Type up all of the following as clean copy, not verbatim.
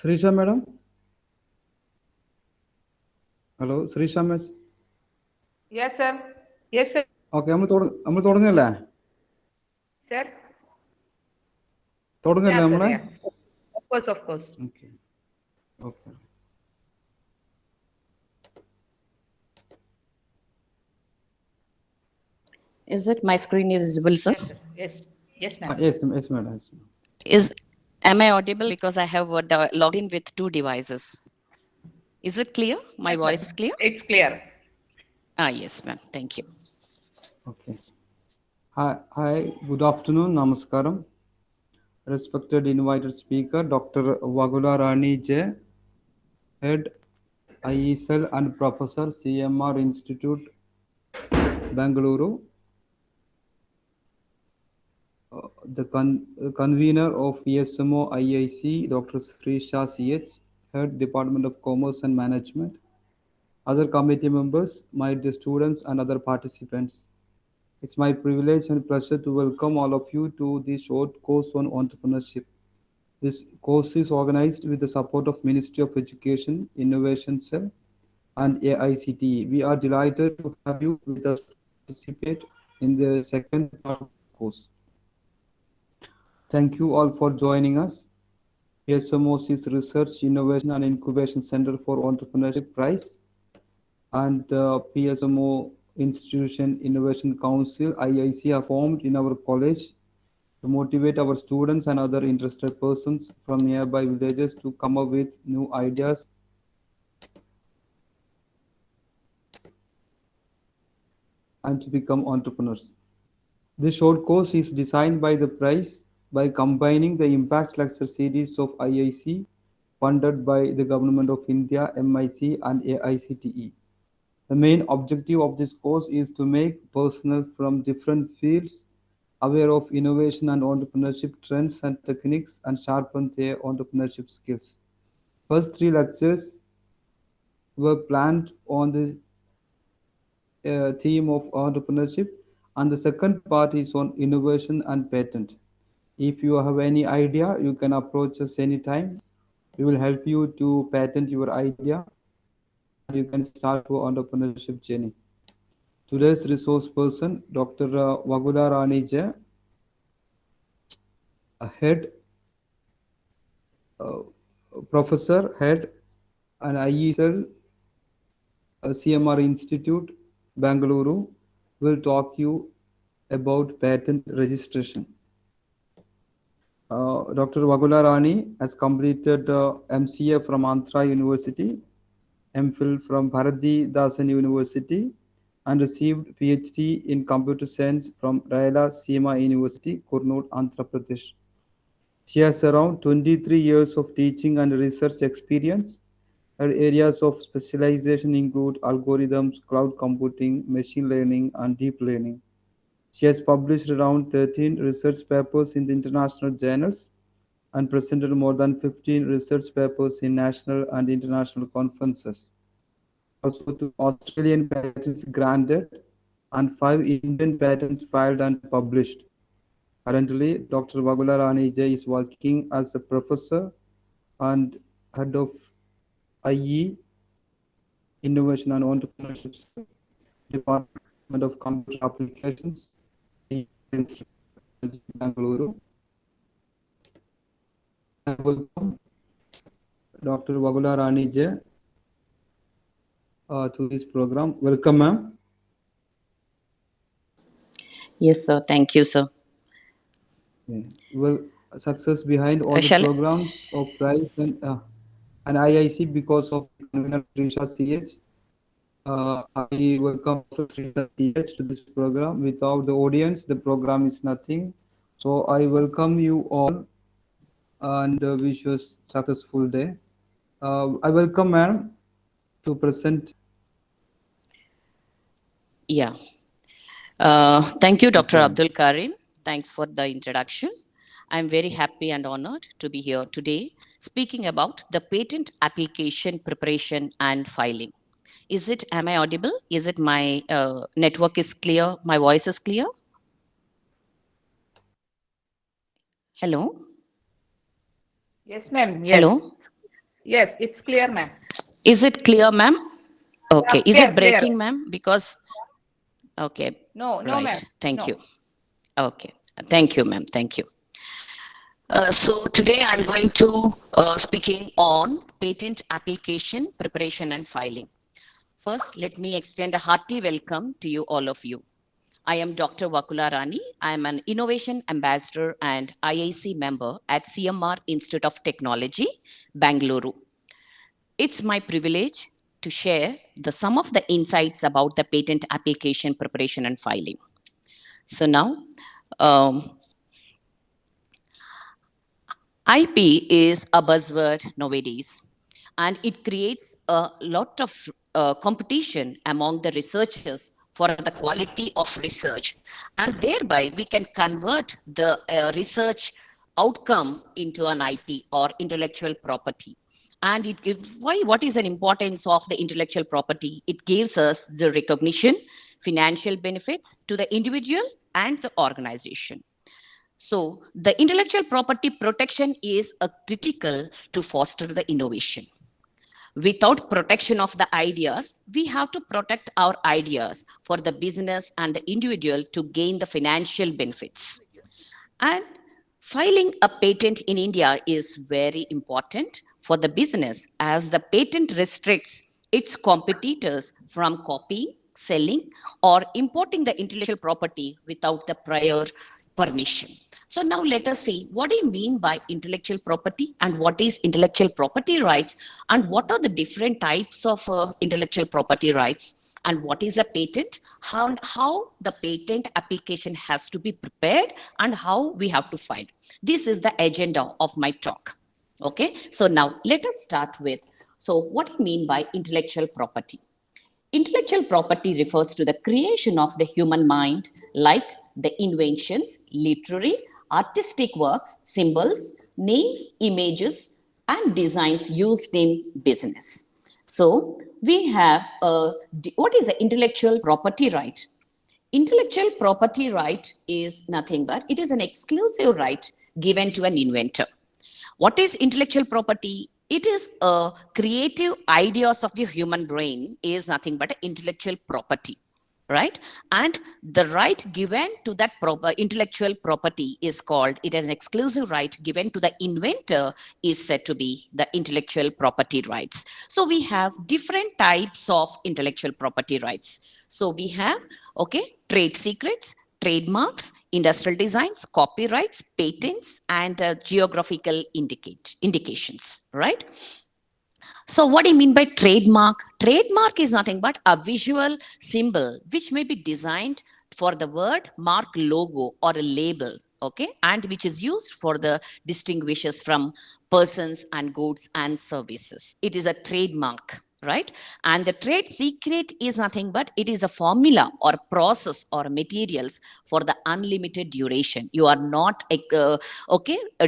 Srisha madam? Hello, Srisha miss. Yes, sir. Yes, sir. Okay, നമ്മൾ തുടങ്ങല്ലേ? Sir. തുടങ്ങല്ലേ Yeah, sir. നമ്മളെ? Yeah. Of course, of course. Okay. Okay. Is it my screen is visible, sir? Yes, sir. Yes. Yes, ma'am. Yes, yes, madam. Yes, madam. Am I audible? Because I have logged in with two devices. Is it clear? My Yes, voice ma'am. is clear? It's clear. Yes, ma'am. Thank you. Okay. Hi. Good afternoon. Namaskaram. Respected invited speaker, Dr. Vagula Rani J, Head IESL and Professor, CMR Institute, Bangalore. The convener of PSMO IIC, Dr. Srisha CH, Head Department of Commerce and Management, other committee members, my dear students and other participants. It's my privilege and pleasure to welcome all of you to this short course on entrepreneurship. This course is organized with the support of Ministry of Education, Innovation Cell, and AICTE. We are delighted to have you with us to participate in the second part of the course. Thank you all for joining us. PSMO's is Research, Innovation and Incubation Center for Entrepreneurship Prize and PSMO Institution Innovation Council IIC are formed in our college to motivate our students and other interested persons from nearby villages to come up with new ideas and to become entrepreneurs. This short course is designed by the prize by combining the Impact Lecture Series of IIC funded by the Government of India, MIC and AICTE. The main objective of this course is to make personnel from different fields aware of innovation and entrepreneurship trends and techniques and sharpen their entrepreneurship skills. First three lectures were planned on the theme of entrepreneurship, and the second part is on innovation and patent. If you have any idea, you can approach us anytime. We will help you to patent your idea and you can start your entrepreneurship journey. Today's resource person, Dr. Vagula Rani J, a head uh, professor, head an IESL CMR Institute, Bangalore, will talk you about patent registration. Dr. Vagula Rani has completed MCA from Andhra University, MPhil from Bharati Dasan University, and received PhD in computer science from Rayala Seema University, Kurnool, Andhra Pradesh. She has around 23 years of teaching and research experience. Her areas of specialization include algorithms, cloud computing, machine learning, and deep learning. She has published around 13 research papers in the international journals and presented more than 15 research papers in national and international conferences. Also, 2 Australian patents granted and 5 Indian patents filed and published. Currently, Dr. Vagula Rani J is working as a professor and head of IE Innovation and Entrepreneurship Department of Computer Applications, Bangalore. I welcome Dr. Vagula Rani J to this program. Welcome, ma'am. Yes, sir. Thank you, sir. Well, success behind all the programs of prize and IIC because of the convener Srisha CH. I welcome Srisha CH to this program. Without the audience, the program is nothing. So I welcome you all and wish you a successful day. I welcome ma'am to present. Yeah. Thank you, Dr. Abdul Karim. Thanks for the introduction. I'm very happy and honored to be here today speaking about the patent application preparation and filing. Am I audible? Is it my network is clear? My voice is clear? Hello? Yes, ma'am. Yes. Hello? Yes, it's clear, ma'am. Is it clear, ma'am? Okay. Is clear, it breaking, clear. ma'am? Because, okay. No, no, Right. ma'am. Thank No. you. Okay. Thank you, ma'am. Thank you. So today I'm going to speaking on patent application preparation and filing. First, let me extend a hearty welcome to you all of you. I am Dr. Vakula Rani. I am an Innovation Ambassador and IIC member at CMR Institute of Technology, Bangalore. It's my privilege to share some of the insights about the patent application preparation and filing. So now, um, IP is a buzzword nowadays, and it creates a lot of competition among the researchers for the quality of research, and thereby we can convert the research outcome into an IP or intellectual property. And it gives what is an importance of the intellectual property? It gives us the recognition, financial benefits to the individual and the organization. So the intellectual property protection is a critical to foster the innovation. Without protection of the ideas, we have to protect our ideas for the business and the individual to gain the financial benefits. And filing a patent in India is very important for the business as the patent restricts its competitors from copying, selling, or importing the intellectual property without the prior permission. So now let us see what do you mean by intellectual property and what is intellectual property rights and what are the different types of intellectual property rights and what is a patent, how the patent application has to be prepared and how we have to file. This is the agenda of my talk. Okay, so now let us start with, so what do you mean by intellectual property? Intellectual property refers to the creation of the human mind, like the inventions, literary, artistic works, symbols, names, images, and designs used in business. So, we have what is the intellectual property right? Intellectual property right is nothing but it is an exclusive right given to an inventor. What is intellectual property? It is a creative ideas of the human brain is nothing but intellectual property, right? And the right given to that intellectual property is called, it is an exclusive right given to the inventor is said to be the intellectual property rights. So we have different types of intellectual property rights. So we have, okay, trade secrets, trademarks, industrial designs, copyrights, patents, and geographical indications, right? So what do you mean by trademark? Trademark is nothing but a visual symbol which may be designed for the word, mark, logo, or a label, okay, and which is used for the distinguishes from persons and goods and services. It is a trademark, right? And the trade secret is nothing but it is a formula or process or materials for the unlimited duration. You are not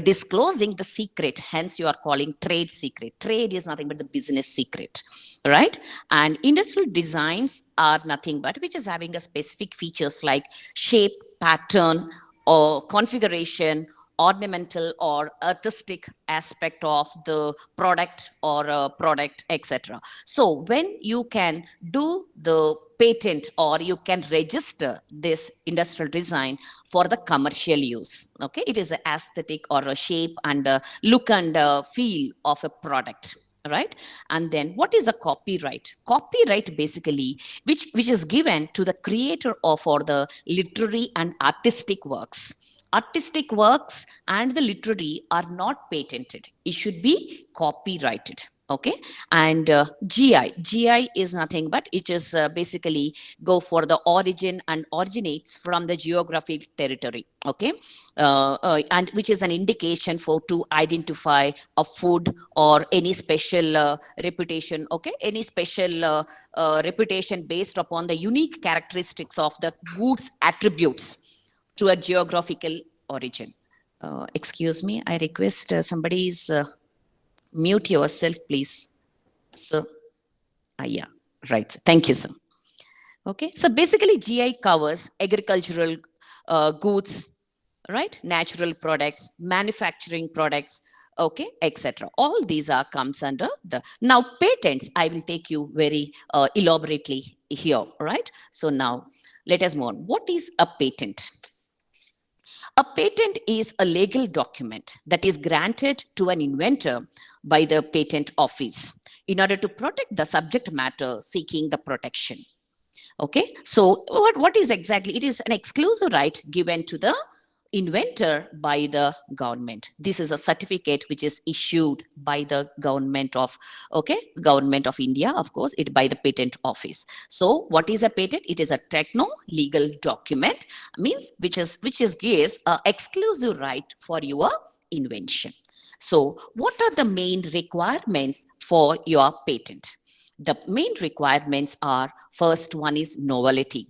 disclosing the secret, hence you are calling trade secret. Trade is nothing but the business secret, right? And industrial designs are nothing but which is having a specific features like shape, pattern, or configuration, ornamental or artistic aspect of the product or product, etc. So when you can do the patent or you can register this industrial design for the commercial use, okay, it is an aesthetic or a shape and a look and feel of a product, right? And then what is a copyright? Copyright basically which is given to the creator of or the literary and artistic works. Artistic works and the literary are not patented. It should be copyrighted. Okay. And GI is nothing but it is basically go for the origin and originates from the geographic territory. Okay. And which is an indication for to identify a food or any special reputation. Okay. Any special reputation based upon the unique characteristics of the goods attributes to a geographical origin. Excuse me, I request somebody's mute yourself, please. So, yeah, right. Thank you, sir. Okay, so basically GI covers agricultural goods, right? Natural products, manufacturing products, okay, etc. All these are comes under the, now patents, I will take you very elaborately here, right? So now let us move on. What is a patent? A patent is a legal document that is granted to an inventor by the patent office in order to protect the subject matter seeking the protection. Okay, so what is exactly? It is an exclusive right given to the inventor by the government. This is a certificate which is issued by the government of, okay, government of India, of course, it by the patent office. So what is a patent? It is a techno legal document, means which is gives a exclusive right for your invention. So what are the main requirements for your patent? The main requirements are, first one is novelty.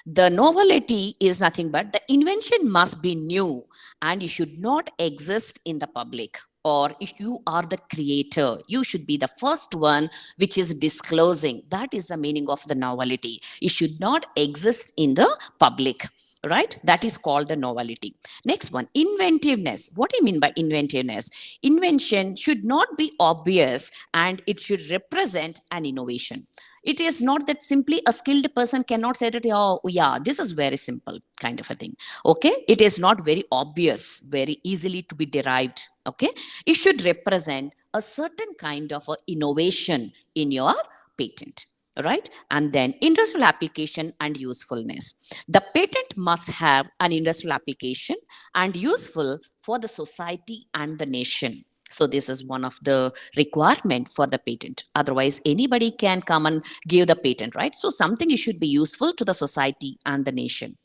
The novelty is nothing but the invention must be new and it should not exist in the public. Or if you are the creator, you should be the first one which is disclosing. That is the meaning of the novelty. It should not exist in the public, right? That is called the novelty. Next one, inventiveness. What do you mean by inventiveness? Invention should not be obvious and it should represent an innovation. It is not that simply a skilled person cannot say that, oh, yeah, this is very simple kind of a thing. Okay. It is not very obvious, very easily to be derived. Okay. It should represent a certain kind of a innovation in your patent. Right. And then industrial application and usefulness. The patent must have an industrial application and useful for the society and the nation. So this is one of the requirement for the patent. Otherwise, anybody can come and give the patent, right? So something it should be useful to the society and the nation.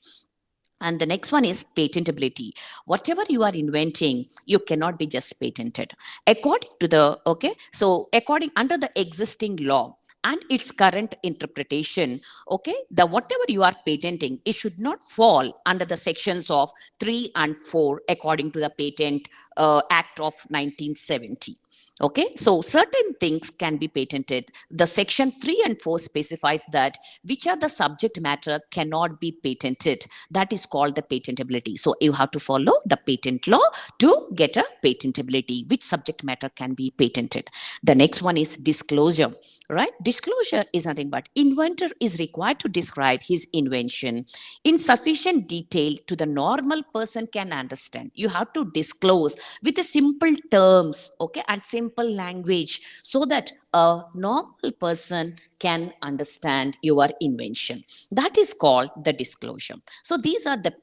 And the next one is patentability. Whatever you are inventing, you cannot be just patented. According to the, okay, so according under the existing law and its current interpretation, okay, the whatever you are patenting, it should not fall under the sections of 3 and 4 according to the Patent Act of 1970. Okay, so certain things can be patented. The section 3 and 4 specifies that which are the subject matter cannot be patented. That is called the patentability. So you have to follow the patent law to get a patentability, which subject matter can be patented. The next one is disclosure, right? Disclosure is nothing but inventor is required to describe his invention in sufficient detail to the normal person can understand. You have to disclose with the simple terms, okay, and simple language so that a normal person can understand your invention. That is called the disclosure. So these are the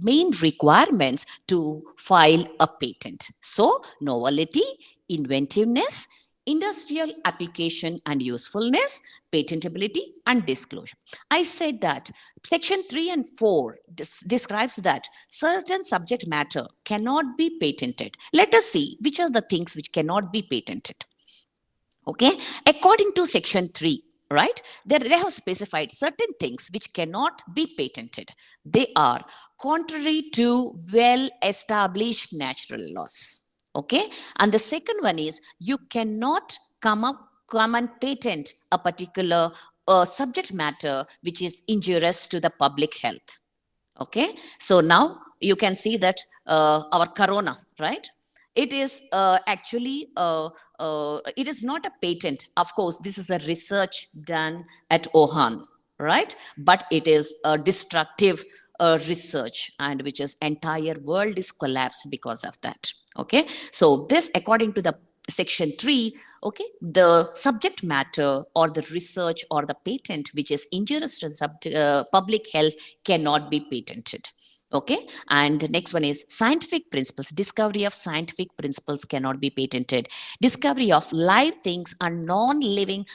main requirements to file a patent. So novelty, inventiveness, industrial application and usefulness, patentability and disclosure. I said that section 3 and 4 describes that certain subject matter cannot be patented. Let us see which are the things which cannot be patented. Okay, according to section 3, right, they have specified certain things which cannot be patented. They are contrary to well established natural laws. Okay, and the second one is you cannot come and patent a particular subject matter which is injurious to the public health. Okay, so now you can see that our corona, right, it is actually it is not a patent. Of course, this is a research done at Wuhan, right, but it is a destructive research, and which is entire world is collapsed because of that. Okay, so this according to the section 3, okay, the subject matter or the research or the patent which is injurious to public health cannot be patented. Okay, and the next one is scientific principles. Discovery of scientific principles cannot be patented. Discovery of live things and non-living,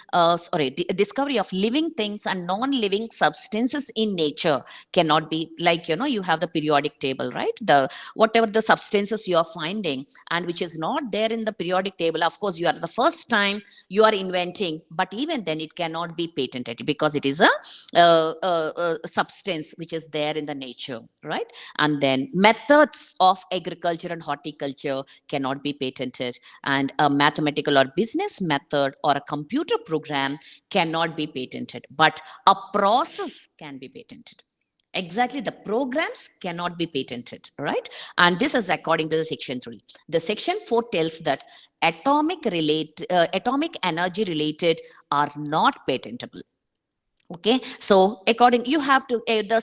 discovery of living things and non-living substances in nature cannot be, like, you know, you have the periodic table, right? The whatever the substances you are finding and which is not there in the periodic table, of course, you are the first time you are inventing, but even then it cannot be patented because it is a substance which is there in the nature, right? And then methods of agriculture and horticulture cannot be patented, and a mathematical or business method or a computer program cannot be patented, but a process can be patented. Exactly, the programs cannot be patented, right? And this is according to the section 3. The section 4 tells that atomic energy related are not patentable. Okay, so according, you have to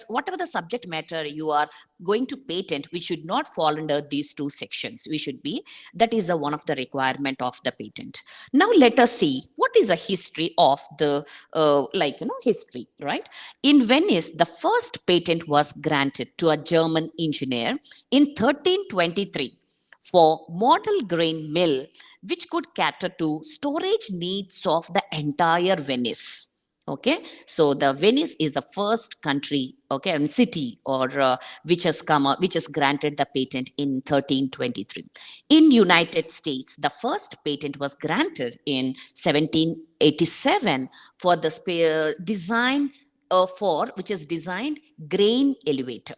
whatever the subject matter you are going to patent, we should not fall under these two sections. We should be, that is the one of the requirement of the patent. Now let us see what is a history of the history, right? In Venice, the first patent was granted to a German engineer in 1323 for model grain mill, which could cater to storage needs of the entire Venice. Okay, so the Venice is the first country, okay, and city, or which has granted the patent in 1323. In United States, the first patent was granted in 1787 for the design for which is designed grain elevator.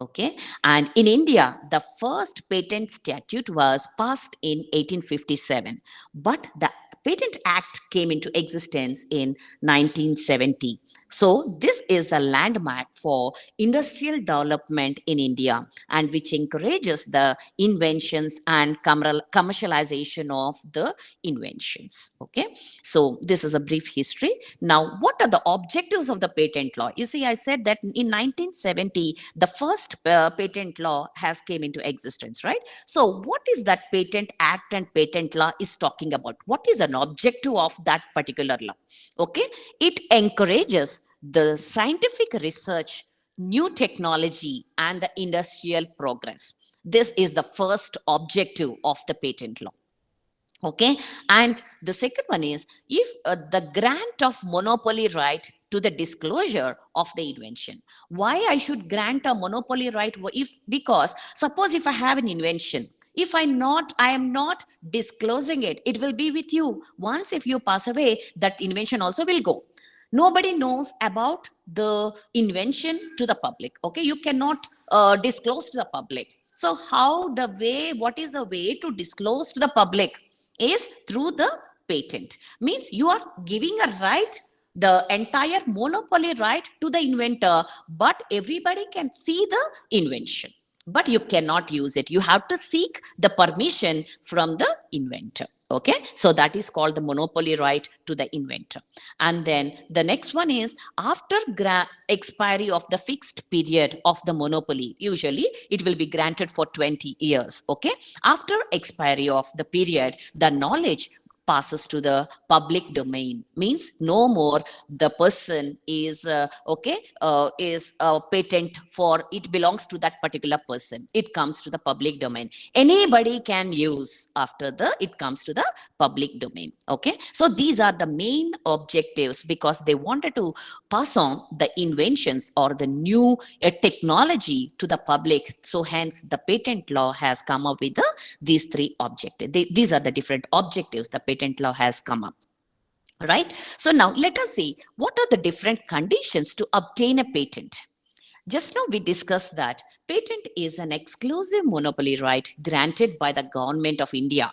Okay, and in India, the first patent statute was passed in 1857, but the Patent Act came into existence in 1970. So this is a landmark for industrial development in India, and which encourages the inventions and commercialization of the inventions. Okay, so this is a brief history. Now, what are the objectives of the patent law? You see, I said that in 1970, the first patent law has came into existence, right? So what is that Patent Act and patent law is talking about? What is an objective of that particular law? Okay, it encourages the scientific research, new technology, and the industrial progress. This is the first objective of the patent law. Okay, and the second one is, if the grant of monopoly right to the disclosure of the invention. Why I should grant a monopoly right? If, because suppose if I have an invention, if I am not disclosing it, it will be with you. Once if you pass away, that invention also will go. Nobody knows about the invention to the public. Okay, you cannot disclose to the public. So what is the way to disclose to the public? Is through the patent. Means you are giving a right, the entire monopoly right to the inventor, but everybody can see the invention, but you cannot use it. You have to seek the permission from the inventor. Okay, so that is called the monopoly right to the inventor. And then the next one is, after expiry of the fixed period of the monopoly, usually it will be granted for 20 years. Okay, after expiry of the period, the knowledge passes to the public domain. Means no more the person is patent for, it belongs to that particular person. It comes to the public domain. Anybody can use after it comes to the public domain. Okay, so these are the main objectives, because they wanted to pass on the inventions or the new technology to the public. So hence the patent law has come up with these three objectives. These are the different objectives the patent law has come up. Right. So now let us see what are the different conditions to obtain a patent. Just now we discussed that patent is an exclusive monopoly right granted by the government of India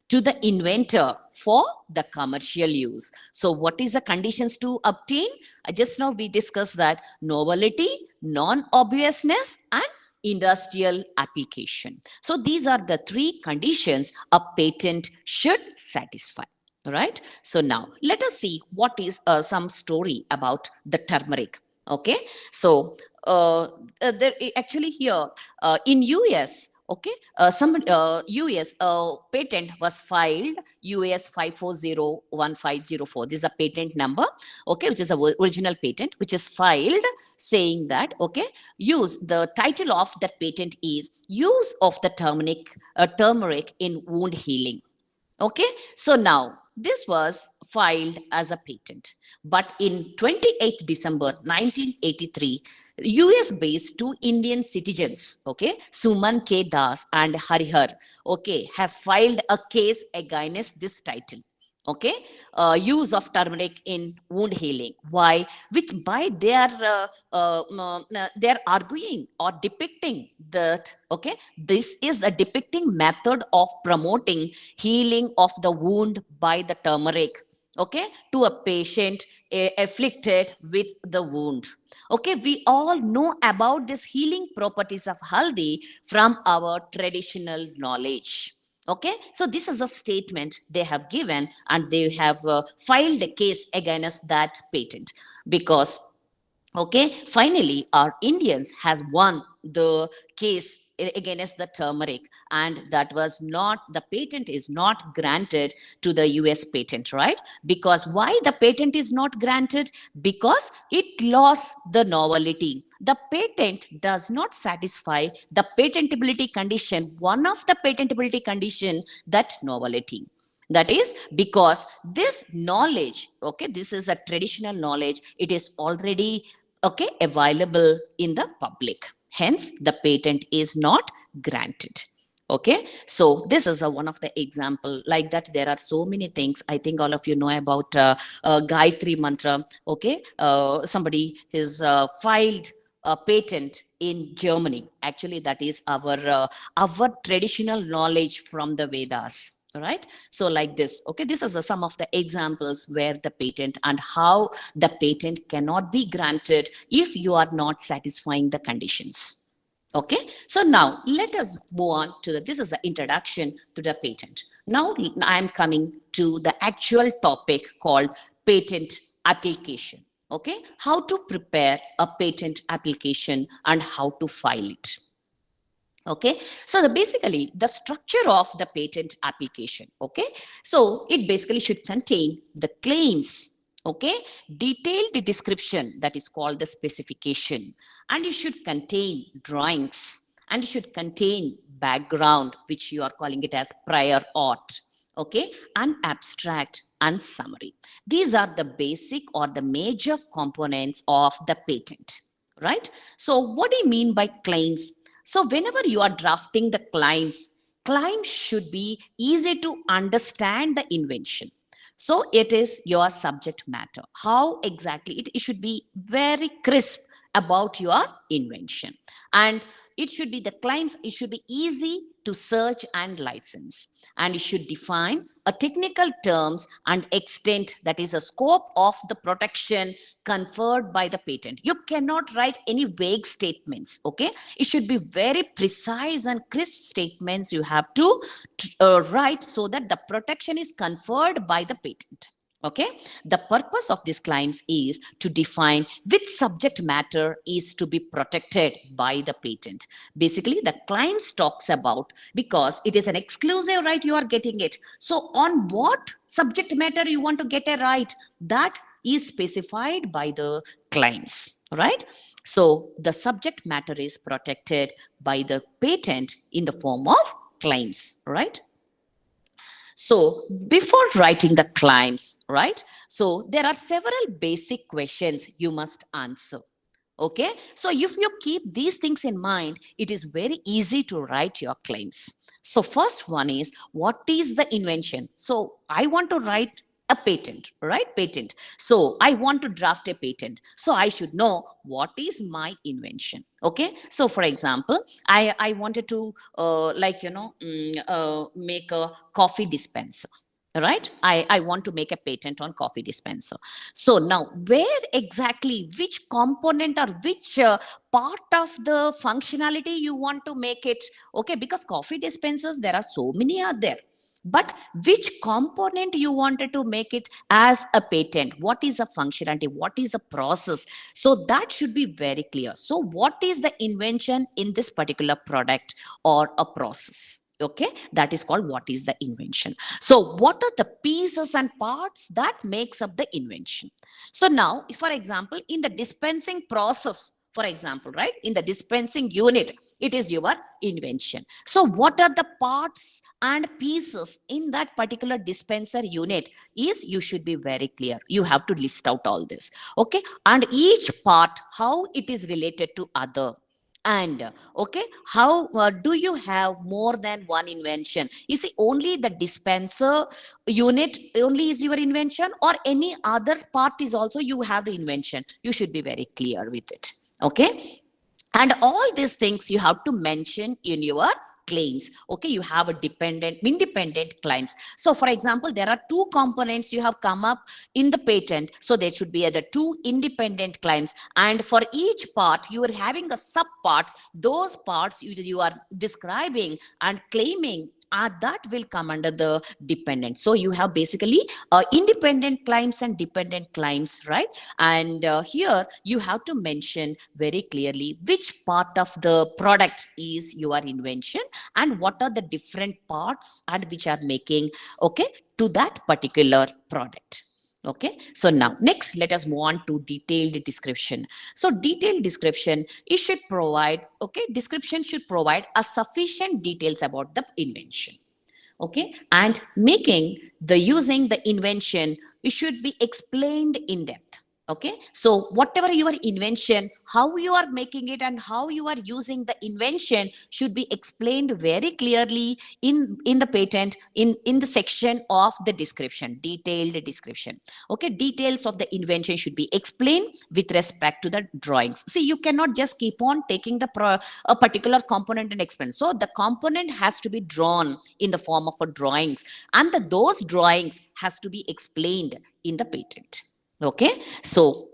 to the inventor for the commercial use. So what is the conditions to obtain? Just now we discussed that novelty, non-obviousness, and industrial application. So these are the three conditions a patent should satisfy. Right. So now let us see what is some story about the turmeric. Okay. So there actually here in US. Okay, some US patent was filed, US 5401504. This is a patent number, okay, which is a original patent, which is filed, saying that, okay, the title of that patent is use of the turmeric in wound healing. Okay, so now this was filed as a patent. But in 28th December 1983, US-based two Indian citizens, okay, Suman K. Das and Harihar, okay, has filed a case against this title. Okay, use of turmeric in wound healing. Why? Which by they're arguing or depicting that, okay, this is a depicting method of promoting healing of the wound by the turmeric. okay, to a patient afflicted with the wound. Okay, we all know about this healing properties of haldi from our traditional knowledge. Okay, so this is a statement they have given, and they have filed a case against that patent, because okay, finally our Indians has won the case against the turmeric, and that was not, the patent is not granted to the US patent, right? Because why the patent is not granted? Because it lost the novelty. The patent does not satisfy the patentability condition, one of the patentability condition, that novelty. That is because this knowledge, okay, this is a traditional knowledge, it is already okay available in the public, hence the patent is not granted. Okay, so this is one of the example. Like that, there are so many things. I think all of you know about Gayatri mantra. Okay, somebody has filed a patent in Germany. Actually, that is our traditional knowledge from the Vedas, right? So like this, okay, this is some of the examples where the patent, and how the patent cannot be granted if you are not satisfying the conditions. Okay, so now let us move on to this is the introduction to the patent. Now I am coming to the actual topic called patent application. Okay, how to prepare a patent application and how to file it. Okay, so basically the structure of the patent application, okay, so it basically should contain the claims, okay, detailed description, that is called the specification, and it should contain drawings, and it should contain background, which you are calling it as prior art, okay, and abstract and summary. These are the basic or the major components of the patent, right? So what do you mean by claims? So whenever you are drafting the claims should be easy to understand the invention. So it is your subject matter. How exactly? It should be very crisp about your invention. And it should be the claims, it should be easy to search and license. And it should define a technical terms and extent, that is a scope of the protection conferred by the patent. You cannot write any vague statements, okay? It should be very precise and crisp statements you have to write, so that the protection is conferred by the patent. Okay, the purpose of these claims is to define which subject matter is to be protected by the patent. Basically, the claims talks about, because it is an exclusive right, you are getting it. So on what subject matter you want to get a right, that is specified by the claims, right? So the subject matter is protected by the patent in the form of claims, right? So before writing the claims, right? So there are several basic questions you must answer. Okay, so if you keep these things in mind, it is very easy to write your claims. So first one is, what is the invention? So I want to write a patent, right? Patent. So I want to draft a patent. So I should know what is my invention. Okay. So for example, I wanted to make a coffee dispenser. Right, I want to make a patent on coffee dispenser. So now, where exactly, which component or which part of the functionality you want to make it? Okay, because coffee dispensers, there are so many are there, but which component you wanted to make it as a patent? What is a functionality? What is a process? So that should be very clear. So what is the invention in this particular product or a process? Okay, that is called what is the invention. So what are the pieces and parts that makes up the invention? So now, for example, in the dispensing process, for example, right, in the dispensing unit, it is your invention. So what are the parts and pieces in that particular dispenser unit is, you should be very clear. You have to list out all this. Okay, and each part, how it is related to other. And okay, how do you have more than one invention? You see, only the dispenser unit only is your invention, or any other part is also you have the invention? You should be very clear with it. Okay, and all these things you have to mention in your claims. Okay, you have a independent claims. So for example, there are two components you have come up in the patent. So there should be other two independent claims. And for each part, you are having a sub parts. Those parts you are describing and claiming that will come under the dependent. So you have basically independent claims and dependent claims, right? And here you have to mention very clearly which part of the product is your invention and what are the different parts and which are making, okay, to that particular product. Okay, so now next let us move on to detailed description. So detailed description, it should provide, okay, description should provide a sufficient details about the invention. Okay, and making the using the invention, it should be explained in depth. Okay, so whatever your invention, how you are making it and how you are using the invention should be explained very clearly in the patent, in the section of the description, detailed description. Okay, details of the invention should be explained with respect to the drawings. See, you cannot just keep on taking a particular component and explain. So the component has to be drawn in the form of a drawings, and those drawings has to be explained in the patent. Okay, so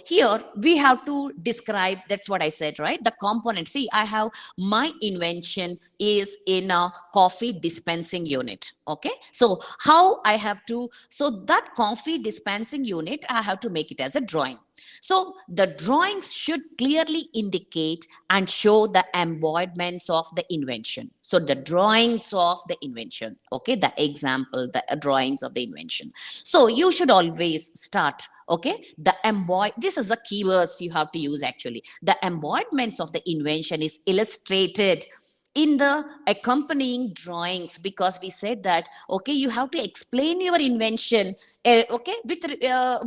here we have to describe, that's what I said, right? The component. See, I have my invention is in a coffee dispensing unit. Okay, so how I have to, so that coffee dispensing unit, I have to make it as a drawing. So the drawings should clearly indicate and show the embodiments of the invention. So the drawings of the invention, okay, the example, the drawings of the invention. So you should always start, okay, this is the keywords you have to use actually. The embodiments of the invention is illustrated in the accompanying drawings, because we said that, okay, you have to explain your invention, okay, with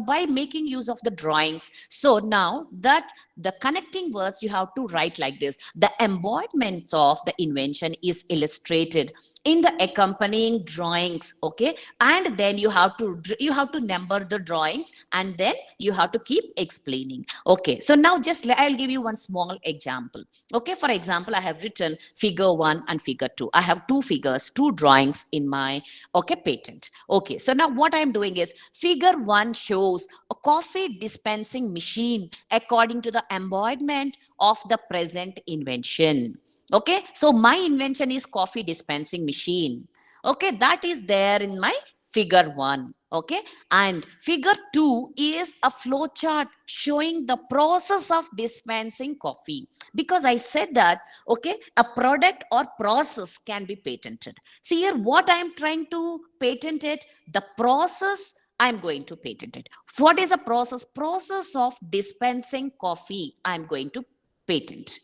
by making use of the drawings. So now that the connecting words you have to write like this: the embodiments of the invention is illustrated in the accompanying drawings. Okay, and then you have to number the drawings, and then you have to keep explaining. Okay, so now just I'll give you one small example. Okay, for example, I have written figure 1 and figure 2. I have two figures, two drawings in my, okay, patent. Okay, so now what I'm doing is figure 1 shows a coffee dispensing machine according to the embodiment of the present invention. Okay, so my invention is coffee dispensing machine. Okay, that is there in my figure 1. Okay, and figure 2 is a flow chart showing the process of dispensing coffee, because I said that, okay, a product or process can be patented. See here, what I am trying to patent it, the process I'm going to patent it. What is a process? Process of dispensing coffee I'm going to patent.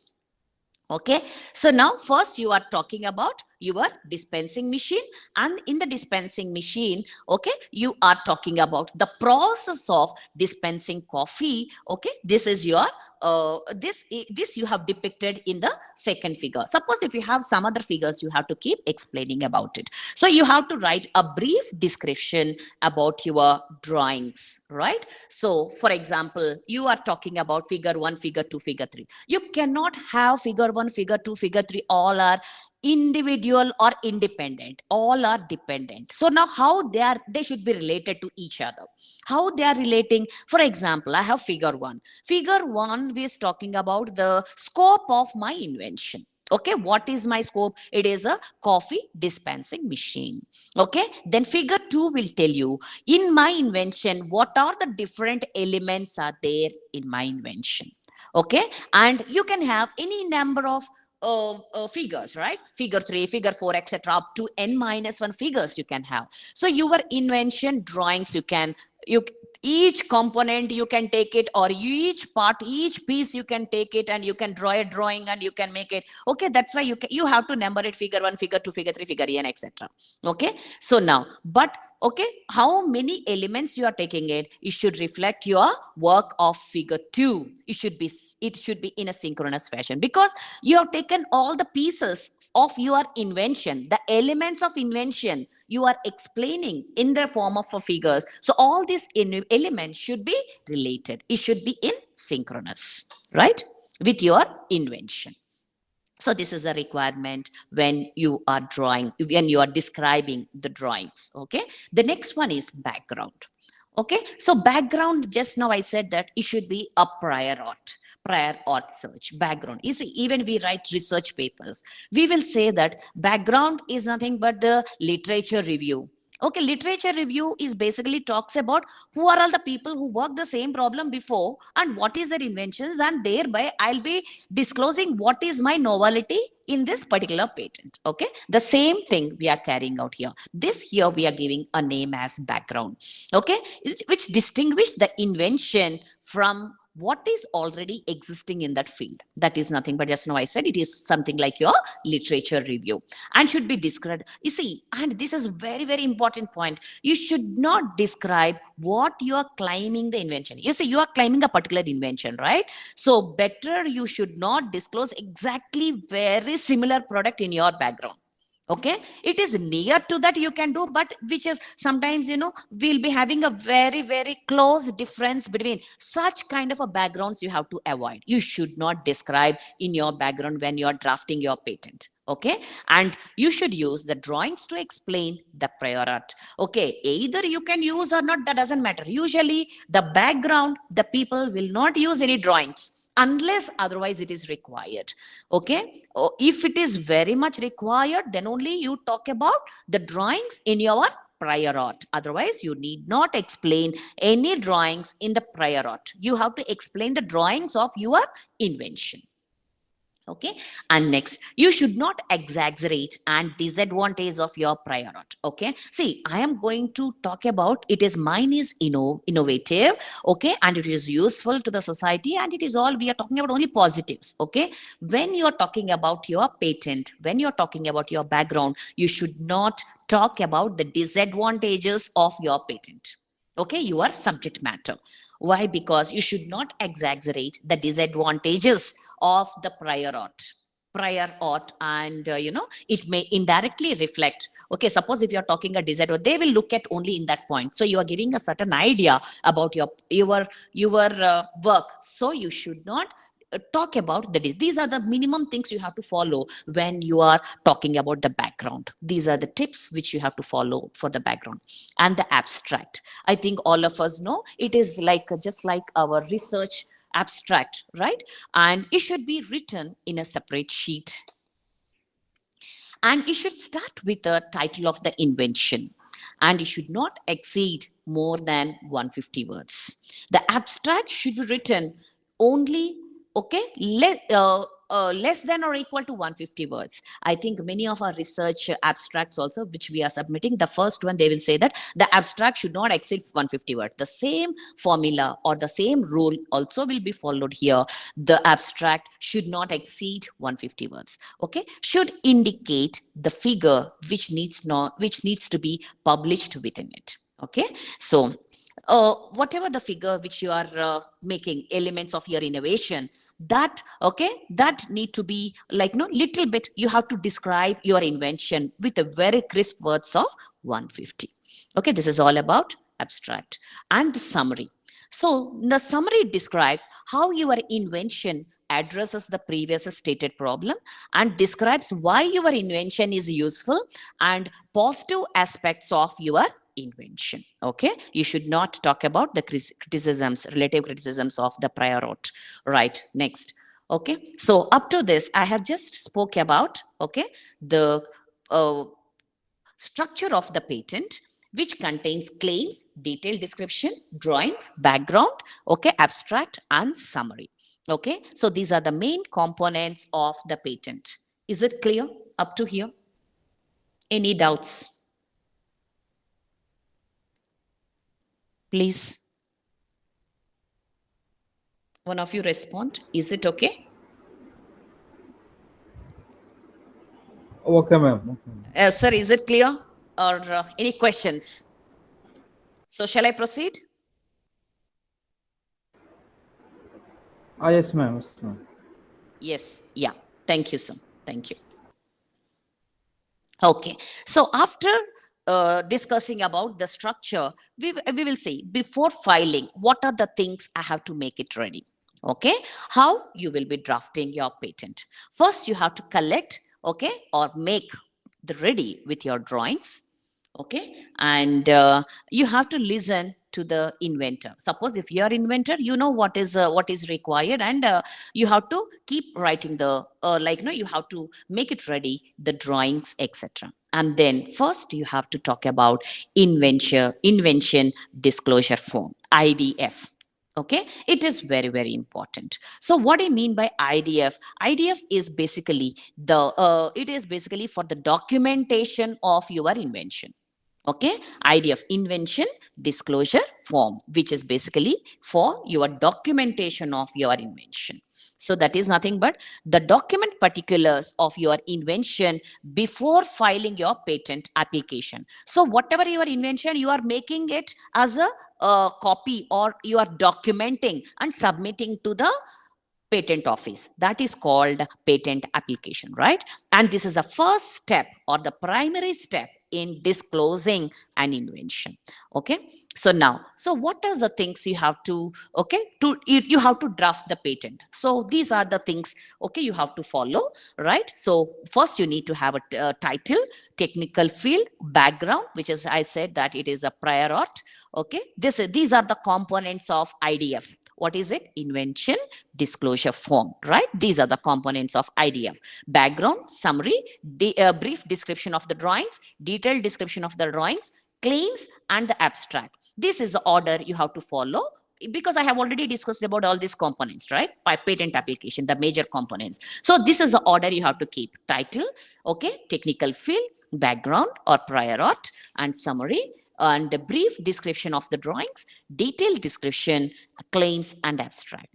Okay, so now first you are talking about your dispensing machine, and in the dispensing machine, okay, you are talking about the process of dispensing coffee. Okay, this is your this you have depicted in the second figure. Suppose if you have some other figures, you have to keep explaining about it. So you have to write a brief description about your drawings, right? So for example, you are talking about figure 1, figure 2, figure 3. You cannot have figure 1, figure 2, figure 3 all are individual or independent, all are dependent. So now how they should be related to each other, how they are relating. For example, I have figure 1. Figure 1 is talking about the scope of my invention. Okay, what is my scope? It is a coffee dispensing machine. Okay, then figure 2 will tell you in my invention what are the different elements are there in my invention. Okay, and you can have any number of figures, right? Figure 3, figure 4, etc. up to n-1 figures you can have. So your invention drawings, each component you can take it, or each part, each piece you can take it, and you can draw a drawing and you can make it. Okay, that's why you have to number it figure 1, figure 2, figure 3, figure n, etc. Okay, so now, but okay, how many elements you are taking it should reflect your work of figure 2. It should be in a synchronous fashion, because you have taken all the pieces of your invention, the elements of invention you are explaining in the form of figures. So all these elements should be related. It should be in synchronous, right, with your invention. So this is the requirement when you are drawing, when you are describing the drawings. Okay. The next one is background. Okay. So background, just now I said that it should be a prior art search background. You see, even we write research papers, we will say that background is nothing but the literature review. Okay, literature review is basically talks about who are all the people who worked the same problem before and what is their inventions, and thereby I'll be disclosing what is my novelty in this particular patent. Okay, the same thing we are carrying out here. This here we are giving a name as background. Okay, which distinguish the invention from what is already existing in that field. That is nothing but, just now I said, it is something like your literature review and should be described. You see, and this is very, very important point. You should not describe what you are claiming the invention. You see, you are claiming a particular invention, right? So better you should not disclose exactly very similar product in your background. Okay, it is near to that you can do, but which is sometimes, we'll be having a very, very close difference between such kind of a backgrounds you have to avoid. You should not describe in your background when you are drafting your patent. Okay, and you should use the drawings to explain the prior art. Okay, either you can use or not, that doesn't matter. Usually the background, the people will not use any drawings unless otherwise it is required. Okay, if it is very much required, then only you talk about the drawings in your prior art. Otherwise you need not explain any drawings in the prior art. You have to explain the drawings of your invention. Okay, and next, you should not exaggerate and disadvantage of your prior art. Okay, see, I am going to talk about it is mine is innovative. Okay, and it is useful to the society, and it is all we are talking about only positives. Okay, when you are talking about your patent, when you are talking about your background, you should not talk about the disadvantages of your patent. Okay, your subject matter. Why? Because you should not exaggerate the disadvantages of the prior art, and it may indirectly reflect. Okay, suppose if you are talking a disadvantage, they will look at only in that point. So you are giving a certain idea about your work. So you should not talk about these are the minimum things you have to follow when you are talking about the background. These are the tips which you have to follow for the background. And the abstract, I think all of us know, it is like just like our research abstract, right? And it should be written in a separate sheet, and it should start with the title of the invention, and it should not exceed more than 150 words. The abstract should be written only less than or equal to 150 words. I think many of our research abstracts also, which we are submitting, the first one, they will say that the abstract should not exceed 150 words. The same formula or the same rule also will be followed here. The abstract should not exceed 150 words. Okay, should indicate the figure which needs to be published within it. Okay, so whatever the figure which you are making, elements of your innovation, that need to be like little bit, you have to describe your invention with a very crisp words of 150. Okay, this is all about abstract. And the summary. So the summary describes how your invention addresses the previous stated problem and describes why your invention is useful and positive aspects of your invention. Okay, you should not talk about the relative criticisms of the prior art. Right, next. Okay, so up to this I have just spoke about the structure of the patent, which contains claims, detailed description, drawings, background, abstract, and summary. Okay, so these are the main components of the patent. Is it clear up to here? Any doubts? Please, one of you respond. Is it okay? Okay, ma'am. Sir, is it clear, or any questions? So shall I proceed? Yes, ma'am. Yes, ma'am. Yes. Yeah. Thank you, sir. Thank you. Okay. So after discussing about the structure, we will see before filing, what are the things I have to make it ready. Okay, how you will be drafting your patent? First, you have to collect, okay, or make the ready with your drawings, okay, and you have to listen to the inventor. Suppose if you are inventor, you know what is required, and you have to keep writing the like, no, you have to make it ready, the drawings, etc. And then first you have to talk about invention disclosure form, IDF. Okay, it is very, very important. So what I mean by IDF is basically the it is basically for the documentation of your invention. Okay, IDF, invention disclosure form, which is basically for your documentation of your invention. So that is nothing but the document particulars of your invention before filing your patent application. So whatever your invention, you are making it as a copy, or you are documenting and submitting to the patent office. That is called patent application, right? And this is the first step or the primary step in disclosing an invention. Okay, so now, so what are the things you have to, okay, you have to draft the patent. So these are the things, okay, you have to follow, right? So first you need to have a title, technical field, background, which is, I said that it is a prior art. Okay, these are the components of IDF. What is it? Invention disclosure form, right? These are the components of IDF. Background, summary, brief description of the drawings, detailed description of the drawings, claims, and the abstract. This is the order you have to follow, because I have already discussed about all these components, right? By patent application, the major components. So this is the order you have to keep: title, okay, technical field, background or prior art, and summary, and a brief description of the drawings, detailed description, claims, and abstract.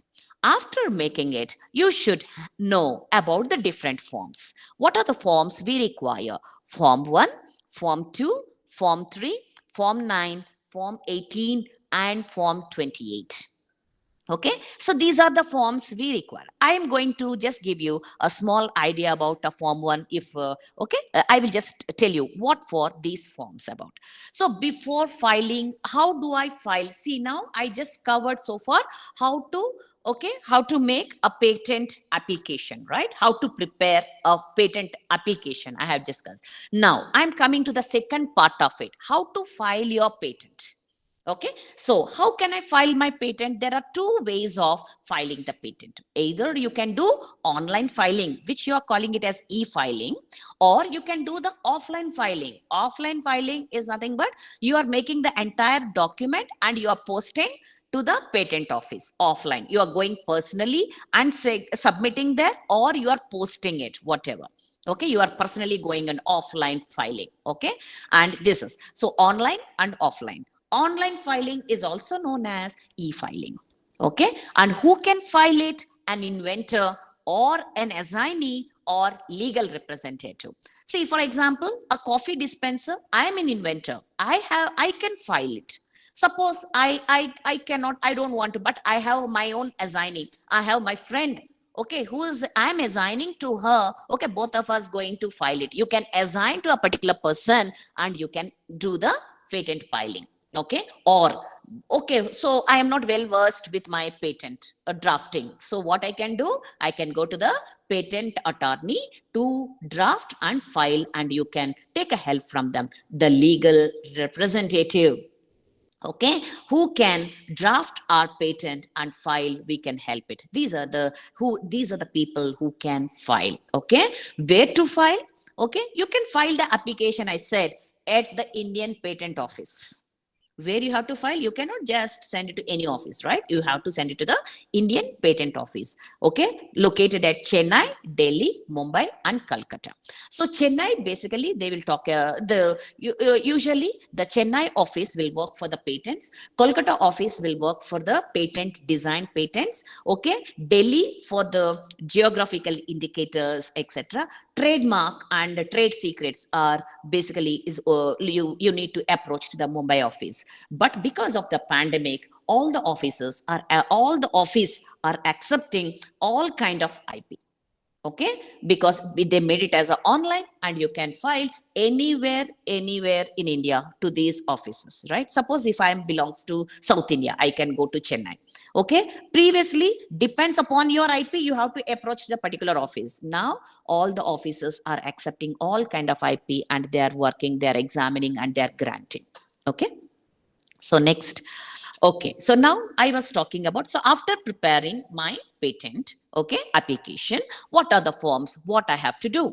After making it, you should know about the different forms. What are the forms we require? Form 1, Form 2, Form 3, Form 9, Form 18, and Form 28. Okay, so these are the forms we require. I am going to just give you a small idea about a form 1. If okay, I will just tell you what for these forms about. So before filing, how do I file? See, now I just covered so far how to, okay, how to make a patent application, right? How to prepare a patent application, I have discussed. Now I'm coming to the second part of it, how to file your patent. Okay, so how can I file my patent? There are two ways of filing the patent. Either you can do online filing, which you are calling it as e-filing, or you can do the offline filing. Offline filing is nothing but you are making the entire document and you are posting to the patent office. Offline, you are going personally and submitting there, or you are posting it, whatever. Okay, you are personally going an offline filing. Okay, and this is so online and offline. Online filing is also known as e-filing. Okay, and who can file it? An inventor or an assignee or legal representative. See, for example, a coffee dispenser, I am an inventor, I can file it. Suppose I cannot, I don't want to, but I have my own assignee, I have my friend, okay, who is, I am assigning to her. Okay, both of us going to file it. You can assign to a particular person and you can do the patent filing. Okay, or okay, so I am not well versed with my patent drafting. So what I can do, I can go to the patent attorney to draft and file, and you can take a help from them, the legal representative. Okay, who can draft our patent and file, we can help it. These are the people who can file. Okay, where to file? Okay, you can file the application, I said, at the Indian Patent Office. Where you have to file, you cannot just send it to any office, right? You have to send it to the Indian Patent Office. Okay, located at Chennai, Delhi, Mumbai, and Calcutta. So Chennai, basically they will talk usually the Chennai office will work for the patents, Kolkata office will work for the patent design patents. Okay, Delhi for the geographical indicators, etc. Trademark and trade secrets are basically is you need to approach to the Mumbai office. But because of the pandemic, all the office are accepting all kind of IP. Okay, because they made it as a online and you can file anywhere in India to these offices, right? Suppose if I am belongs to South India, I can go to Chennai. Okay, previously depends upon your IP, you have to approach the particular office. Now all the offices are accepting all kind of IP and they are working, they are examining and they are granting. Okay, so next. Okay, so now I was talking about, so after preparing my patent, okay, application, what are the forms, what I have to do?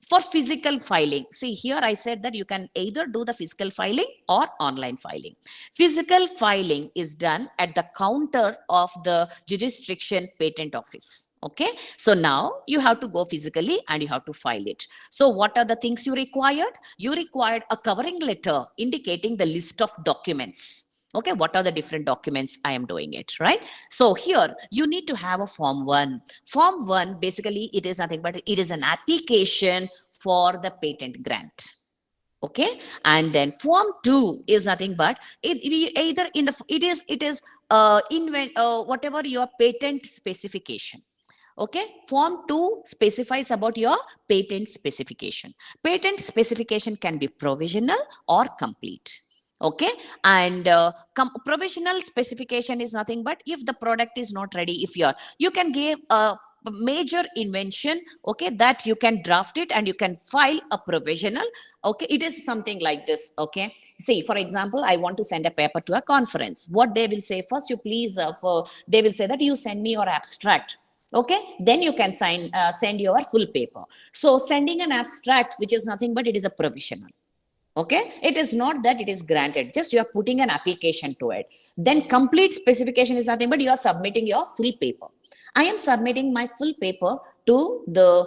For physical filing, see here I said that you can either do the physical filing or online filing. Physical filing is done at the counter of the jurisdiction patent office. Okay, so now you have to go physically and you have to file it. So what are the things you required? You required a covering letter indicating the list of documents. Okay, what are the different documents I am doing it, right? So here you need to have a form 1. Form 1, basically it is nothing but it is an application for the patent grant. Okay, and then form 2 is nothing but either in the it is whatever your patent specification. Okay, form 2 specifies about your patent specification. Patent specification can be provisional or complete. Okay, and provisional specification is nothing but if the product is not ready, if you can give a major invention, okay, that you can draft it and you can file a provisional. Okay, it is something like this. Okay, see, for example, I want to send a paper to a conference. What they will say, first you please they will say that you send me your abstract. Okay, then you can send your full paper. So sending an abstract, which is nothing but it is a provisional. Okay, it is not that it is granted, just you are putting an application to it. Then complete specification is nothing but you are submitting your full paper. I am submitting my full paper to the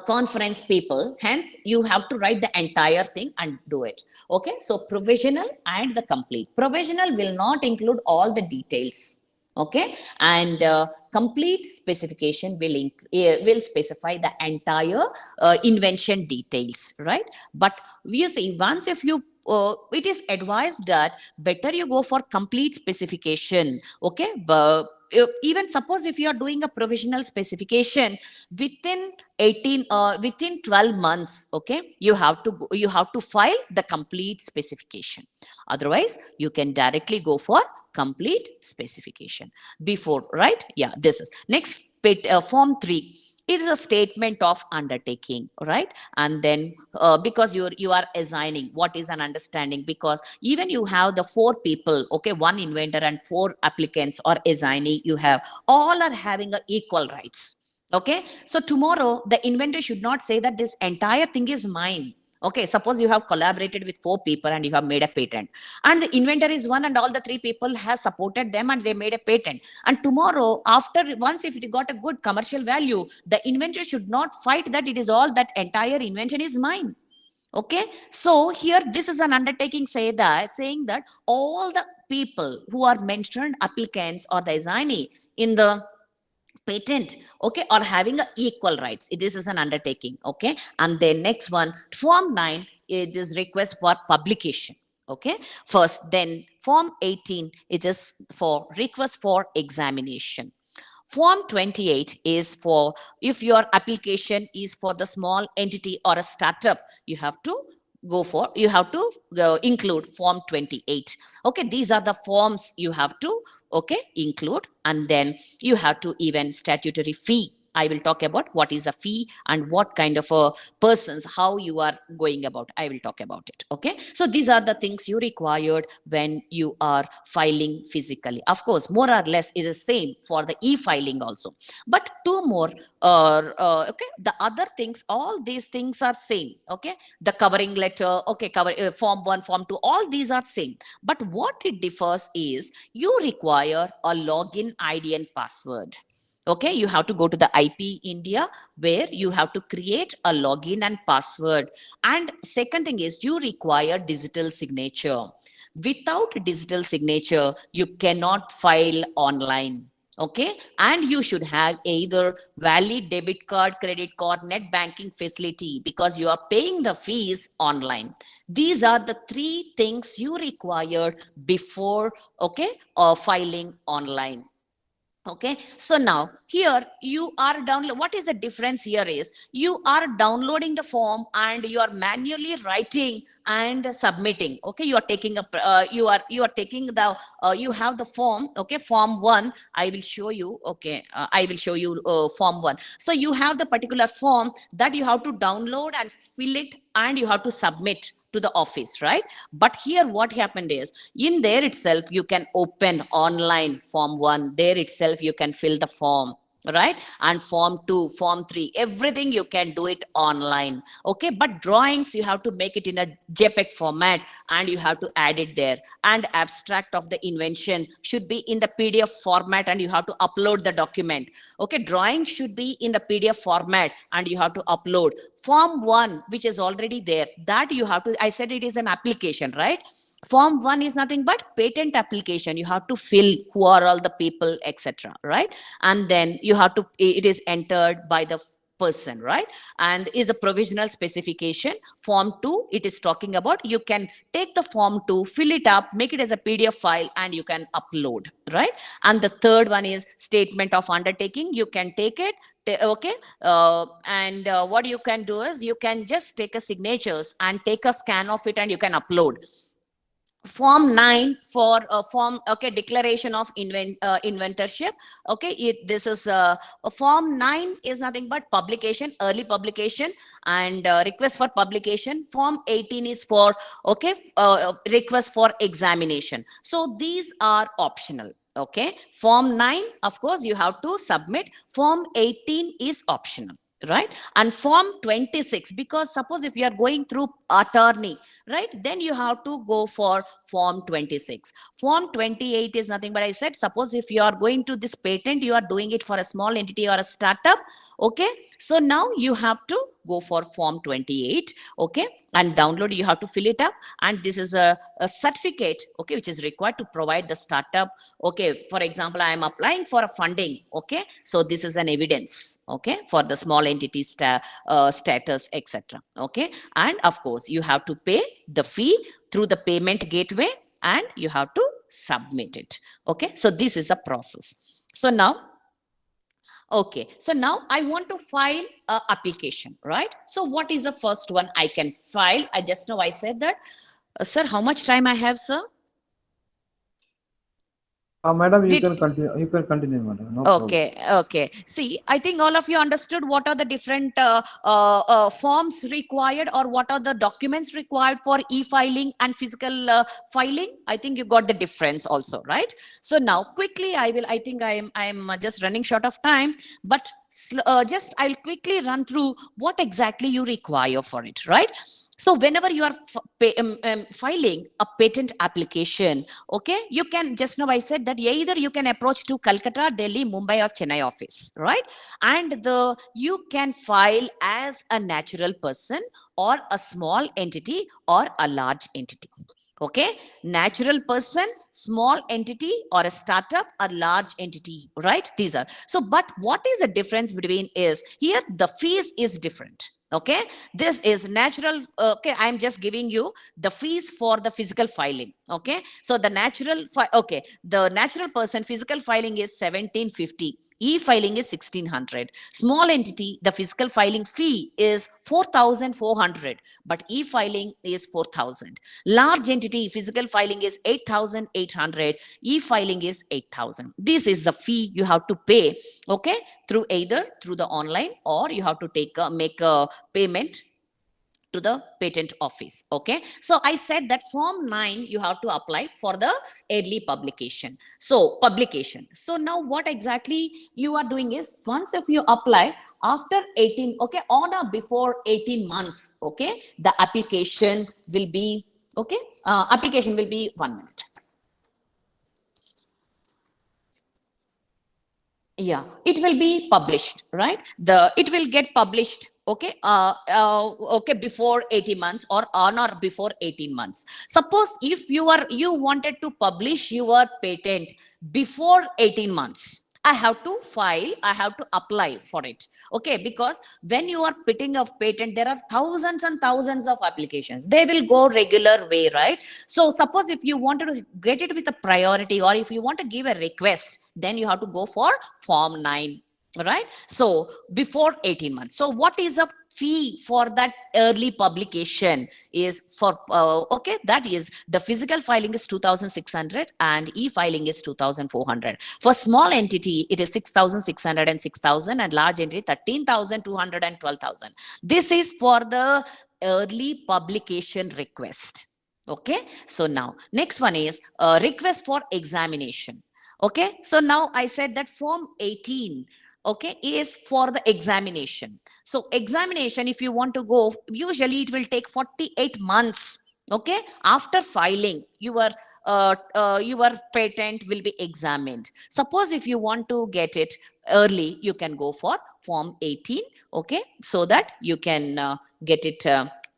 conference people, hence you have to write the entire thing and do it. Okay, so provisional and the complete. Provisional will not include all the details. Okay, and complete specification will specify the entire invention details, right? But you see, once if you it is advised that better you go for complete specification. Okay, but even suppose if you are doing a provisional specification within 12 months, okay, you have to file the complete specification. Otherwise you can directly go for complete specification before, right? Yeah, this is next. Form 3, it is a statement of undertaking, right? And then because you are assigning what is an understanding, because even you have the 4 people, okay, 1 inventor and 4 applicants or assignee, you have all are having a equal rights. Okay, so tomorrow the inventor should not say that this entire thing is mine. Okay, suppose you have collaborated with 4 people and you have made a patent, and the inventor is one and all the 3 people have supported them and they made a patent, and tomorrow after once if it got a good commercial value, the inventor should not fight that it is all that entire invention is mine. Okay, so here this is an undertaking saying that all the people who are mentioned, applicants or the assignee in the patent, okay, or having a equal rights. This is an undertaking. Okay, and then next one, form 9, it is request for publication. Okay, first, then form 18, it is for request for examination. Form 28 is for if your application is for the small entity or a startup, you have to include form 28. Okay, these are the forms you have to, okay, include. And then you have to even statutory fee. I will talk about what is a fee and what kind of a persons, how you are going about. I will talk about it. Okay, so these are the things you required when you are filing physically. Of course, more or less it is same for the e-filing also, but 2 more okay, the other things, all these things are same. Okay, the covering letter, okay, form 1, form 2, all these are same, but what it differs is you require a login ID and password. Okay, you have to go to the IP India where you have to create a login and password. And second thing is you require digital signature. Without digital signature, you cannot file online. Okay, and you should have either valid debit card, credit card, net banking facility, because you are paying the fees online. These are the 3 things you require before, okay, filing online. Okay, so now here you are download. What is the difference here is you are downloading the form and you are manually writing and submitting. Okay, you are taking a you are taking the you have the form. Okay, form 1. I will show you. Okay, I will show you form 1. So you have the particular form that you have to download and fill it, and you have to submit to the office, right? But here what happened is, in there itself you can open online form 1. There itself you can fill the form, right? And form 2, form 3, everything you can do it online. Okay, but drawings you have to make it in a JPEG format, and you have to add it there. And abstract of the invention should be in the PDF format, and you have to upload the document. Okay, drawing should be in the PDF format, and you have to upload. Form 1, which is already there, that you have to, I said it is an application, right? Form 1 is nothing but patent application. You have to fill who are all the people, etc., right? And then you have to, it is entered by the person, right? And is a provisional specification. Form 2, it is talking about you can take the form 2, fill it up, make it as a PDF file, and you can upload, right? And the third one is statement of undertaking. You can take it, okay, and what you can do is you can just take a signatures and take a scan of it, and you can upload. Form 9 for form, okay, declaration of inventorship. Okay, this is a form 9 is nothing but publication, early publication, and request for publication. Form 18 is for, okay, request for examination. So these are optional. Okay, form 9, of course, you have to submit. Form 18 is optional, right? And form 26, because suppose if you are going through attorney, right, then you have to go for form 26. Form 28 is nothing but, I said, suppose if you are going to this patent, you are doing it for a small entity or a startup. Okay, so now you have to go for form 28. Okay, and download, you have to fill it up, and this is a certificate, okay, which is required to provide the startup. Okay, for example, I am applying for a funding. Okay, so this is an evidence, okay, for the small entity status, etc. Okay, and of course you have to pay the fee through the payment gateway, and you have to submit it. Okay, so this is a process. So now, okay, so now I want to file a application, right? So what is the first one I can file? I just know I said that. Sir, how much time I have, sir? Madam, you Did- can continue. You can continue, madam. No problem. Okay, okay. See, I think all of you understood what are the different forms required, or what are the documents required for e-filing and physical filing. I think you got the difference also, right? So now quickly, I think I'm just running short of time, but just I'll quickly run through what exactly you require for it, right? So whenever you are filing a patent application, okay, you can, just now I said that either you can approach to Calcutta, Delhi, Mumbai, or Chennai office, right? And you can file as a natural person, or a small entity, or a large entity. Okay, natural person, small entity, or a startup, or large entity, right? These are. So, but what is the difference between is, here the fees is different. Okay, this is natural. Okay, I'm just giving you the fees for the physical filing. Okay, so the natural okay, the natural person physical filing is 1750, e-filing is 1600. Small entity, the physical filing fee is 4400, but e-filing is 4000. Large entity physical filing is 8800, e-filing is 8000. This is the fee you have to pay, okay, through either through the online, or you have to make a payment to the patent office. Okay, so I said that form 9 you have to apply for the early publication. So publication. So now what exactly you are doing is, once if you apply after 18, okay, on or before 18 months, okay, the application will be, okay, application will be 1 minute. Yeah, it will be published, right? It will get published, okay, okay, before 18 months, or on or before 18 months. Suppose if you wanted to publish your patent before 18 months, I have to file, I have to apply for it. Okay, because when you are pitting of patent, there are thousands and thousands of applications. They will go regular way, right? So suppose if you wanted to get it with a priority, or if you want to give a request, then you have to go for Form 9, right? So before 18 months. So what is a fee for that early publication is for okay, that is the physical filing is 2600 and e-filing is 2400. For small entity it is 6600 and 6000, and large entity 13200 and 12000. This is for the early publication request. Okay, so now next one is request for examination. Okay, so now I said that Form 18, okay, is for the examination. So examination, if you want to go, usually it will take 48 months. Okay, after filing your patent will be examined. Suppose if you want to get it early, you can go for Form 18. Okay, so that you can get it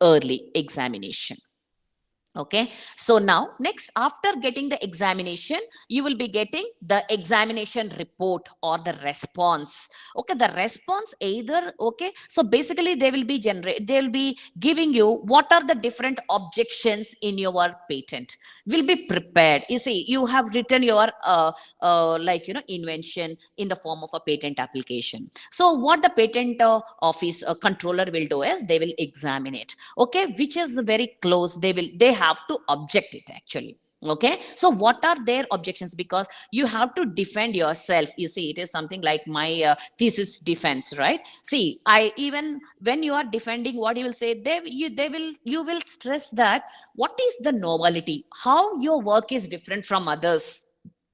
early examination. Okay, so now next, after getting the examination, you will be getting the examination report or the response. Okay, the response either, okay, so basically they will be giving you what are the different objections in your patent, will be prepared. You see, you have written your like invention in the form of a patent application. So what the patent office controller will do is they will examine it. Okay, which is very close, they have to object it actually. Okay, so what are their objections? Because you have to defend yourself. You see, it is something like my thesis defense, right? See, I even when you are defending, what you will say, you will stress that what is the novelty, how your work is different from others.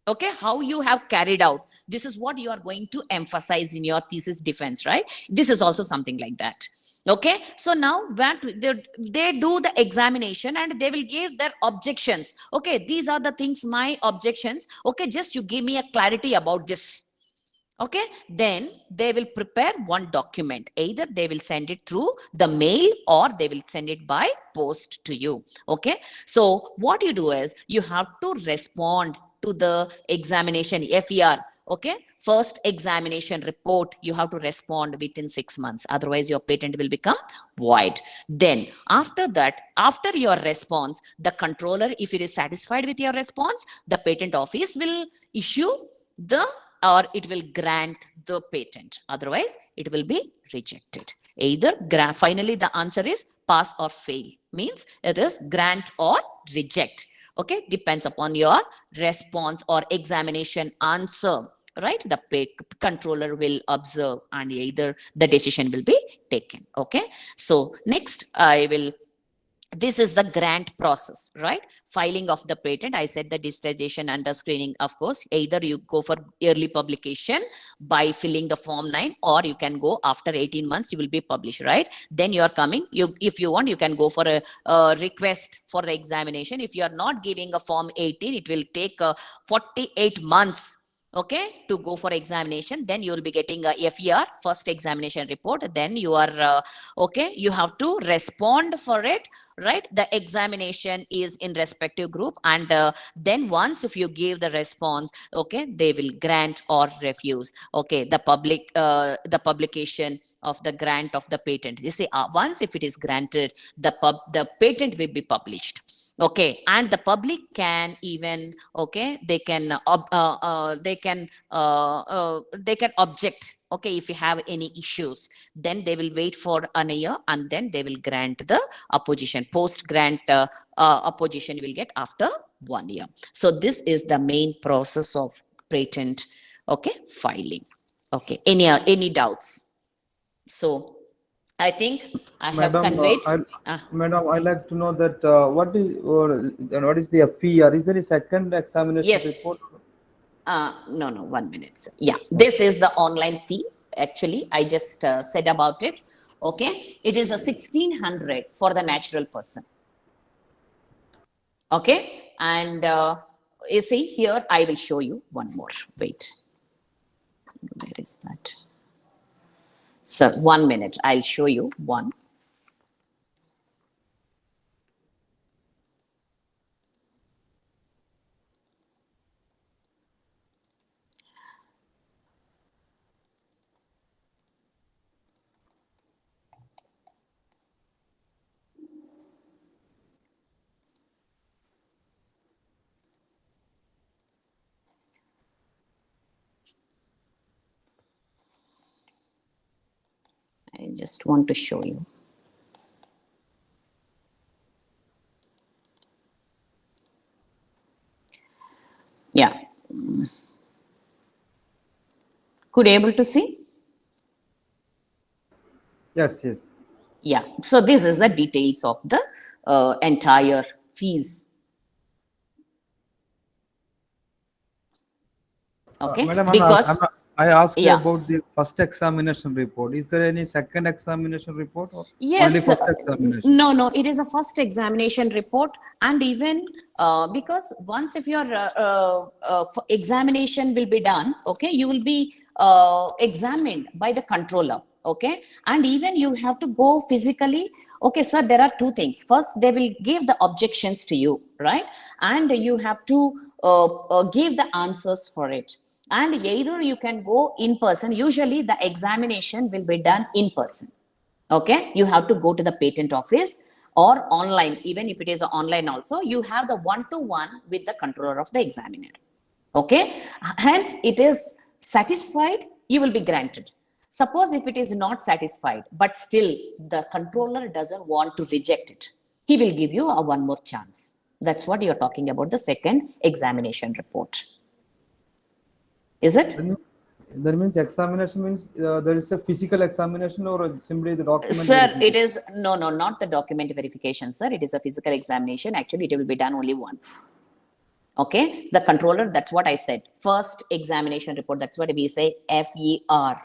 Okay, how you have carried out, this is what you are going to emphasize in your thesis defense, right? This is also something like that. Okay, so now they do the examination and they will give their objections. Okay, these are the things, my objections. Okay, just you give me a clarity about this. Okay, then they will prepare one document. Either they will send it through the mail or they will send it by post to you. Okay, so what you do is you have to respond to the examination FER. Okay, first examination report, you have to respond within 6 months, otherwise your patent will become void. Then after that, after your response, the controller, if it is satisfied with your response, the patent office will issue the, or it will grant the patent, otherwise it will be rejected. Either grant, finally the answer is pass or fail, means it is grant or reject. Okay, depends upon your response or examination answer, right? The controller will observe and either the decision will be taken. Okay, so next I will, this is the grant process, right? Filing of the patent, I said the digitization under screening. Of course, either you go for early publication by filling the Form 9, or you can go after 18 months you will be published, right? Then you are coming, you, if you want, you can go for a request for the examination. If you are not giving a Form 18, it will take 48 months, okay, to go for examination. Then you will be getting a FER, first examination report. Then you are okay, you have to respond for it, right? The examination is in respective group, and then once if you give the response, okay, they will grant or refuse. Okay, the publication of the grant of the patent, you see, once if it is granted, the patent will be published. Okay, and the public can even, okay, they can they can object. Okay, if you have any issues, then they will wait for an year and then they will grant the opposition. Post grant opposition you will get after 1 year. So this is the main process of patent, okay, filing. Okay, any doubts? So I think I have Madam, conveyed. Madam, I like to know that what is the fee, or is there a second examination Yes. report? No, 1 minute, sir. Yeah, this is the online fee. Actually, I just said about it. Okay, it is a 1600 for the natural person. Okay, and you see here, I will show you one more. Wait, where is that? So 1 minute, I'll show you one. I just want to show you. Yeah. Could you able to see? Yes, yes. Yeah. So this is the details of the entire fees. Okay. Madam, Because I asked you yeah. about the first examination report. Is there any second examination report or only Yes, first examination? no, it is a first examination report, and even because once if your examination will be done, okay, you will be examined by the controller, okay, and even you have to go physically. Okay, sir, there are two things. First, they will give the objections to you, right, and you have to give the answers for it. And either you can go in person. Usually, the examination will be done in person. Okay, you have to go to the patent office or online. Even if it is online also, you have the one-to-one with the controller of the examiner. Okay, hence it is satisfied, you will be granted. Suppose if it is not satisfied, but still the controller doesn't want to reject it, he will give you a one more chance. That's what you're talking about, the second examination report. Is it? That means examination means there is a physical examination or simply the document Sir, verification? it is no, not the document verification, sir. It is a physical examination. Actually, it will be done only once. Okay, the controller, that's what I said. First examination report, that's what we say, FER.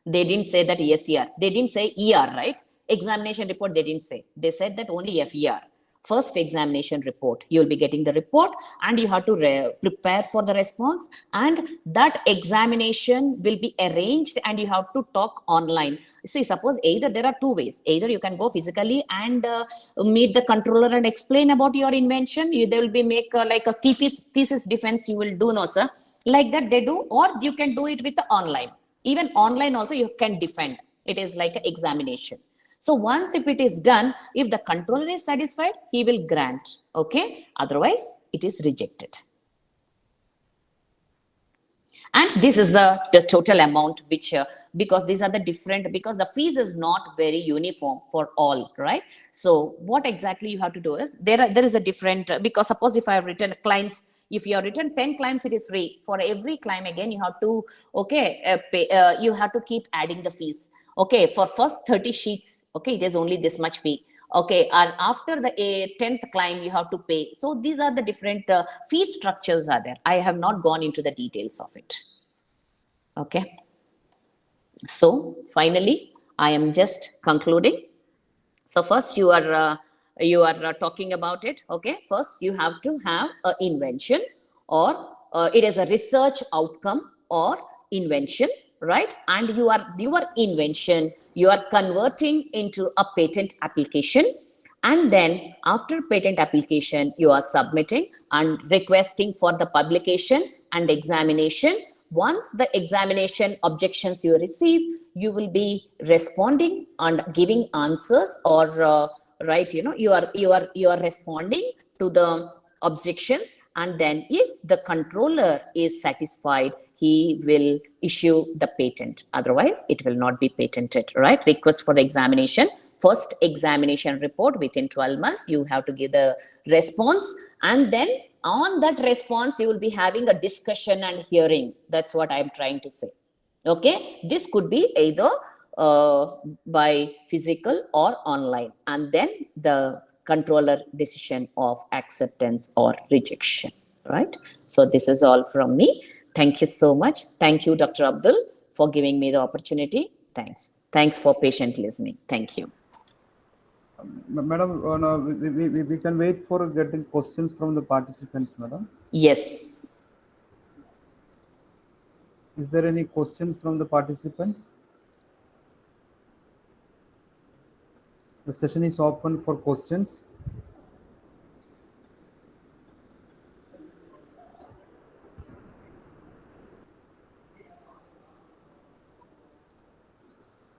They didn't say that SER. They didn't say ER, right? Examination report, they didn't say. They said that only FER. First examination report. You'll be getting the report and you have to prepare for the response. And that examination will be arranged and you have to talk online. See, suppose either there are two ways. Either you can go physically and meet the controller and explain about your invention. They will be make like a thesis defense you will do, no, sir. Like that they do, or you can do it with the online. Even online also you can defend. It is like an examination. So once if it is done, if the controller is satisfied, he will grant. Okay. Otherwise, it is rejected. And this is the total amount which, because these are the different, because the fees is not very uniform for all, right? So what exactly you have to do is, there is a different, because suppose if I have written claims, if you have written 10 claims, it is free. For every claim, again, you have to, okay, you have to keep adding the fees. Okay, for first 30 sheets, okay, it is only this much fee. Okay, and after the 10th claim, you have to pay. So these are the different fee structures are there. I have not gone into the details of it. Okay. So finally, I am just concluding. So first you are talking about it. Okay, first you have to have an invention, or it is a research outcome or invention, right? And your invention you are converting into a patent application, and then after patent application you are submitting and requesting for the publication and examination. Once the examination objections you receive, you will be responding and giving answers, or right, you are responding to the objections, and then if the controller is satisfied, he will issue the patent. Otherwise it will not be patented, right? Request for the examination, first examination report, within 12 months you have to give the response, and then on that response you will be having a discussion and hearing. That's what I'm trying to say. Okay, this could be either by physical or online, and then the controller decision of acceptance or rejection, right? So this is all from me. Thank you so much. Thank you, Dr. Abdul, for giving me the opportunity. Thanks for patient listening. Thank you. Madam, no, we can wait for getting questions from the participants, madam. Yes. Is there any questions from the participants? The session is open for questions.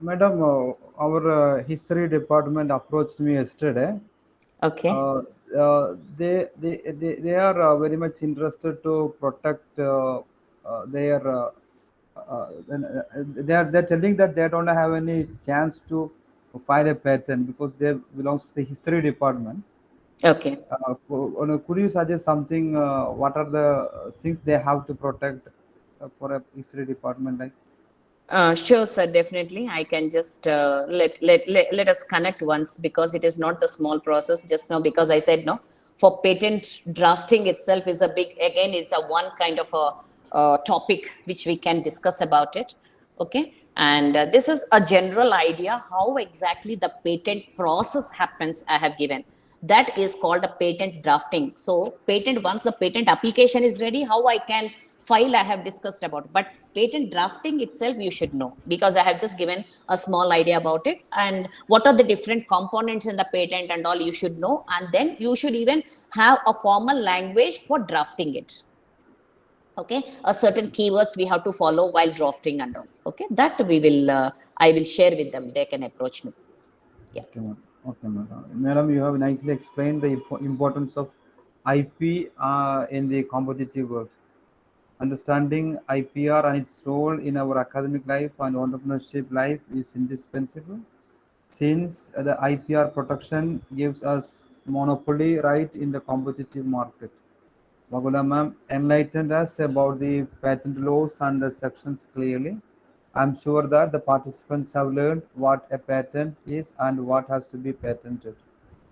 Madam, our history department approached me yesterday. Okay. They are very much interested to protect their they're telling that they don't have any chance to file a patent because they belongs to the history department. Okay. Could you suggest something? What are the things they have to protect for a history department? Like, Sure, sir. Definitely, I can just let us connect once, because it is not the small process just now. Because I said no, for patent drafting itself is a big, again, it's a one kind of a topic which we can discuss about it. Okay, and this is a general idea how exactly the patent process happens. I have given that is called a patent drafting. So patent, once the patent application is ready, how I can file, I have discussed about, but patent drafting itself you should know, because I have just given a small idea about it, and what are the different components in the patent and all you should know, and then you should even have a formal language for drafting it. Okay, a certain keywords we have to follow while drafting and all. Okay, that we will I will share with them, they can approach me. Yeah. okay, madam. Okay, madam. Madam, you have nicely explained the importance of IP in the competitive world. Understanding IPR and its role in our academic life and entrepreneurship life is indispensable, since the IPR protection gives us monopoly right in the competitive market. Magula ma'am enlightened us about the patent laws and the sections clearly. I'm sure that the participants have learned what a patent is and what has to be patented.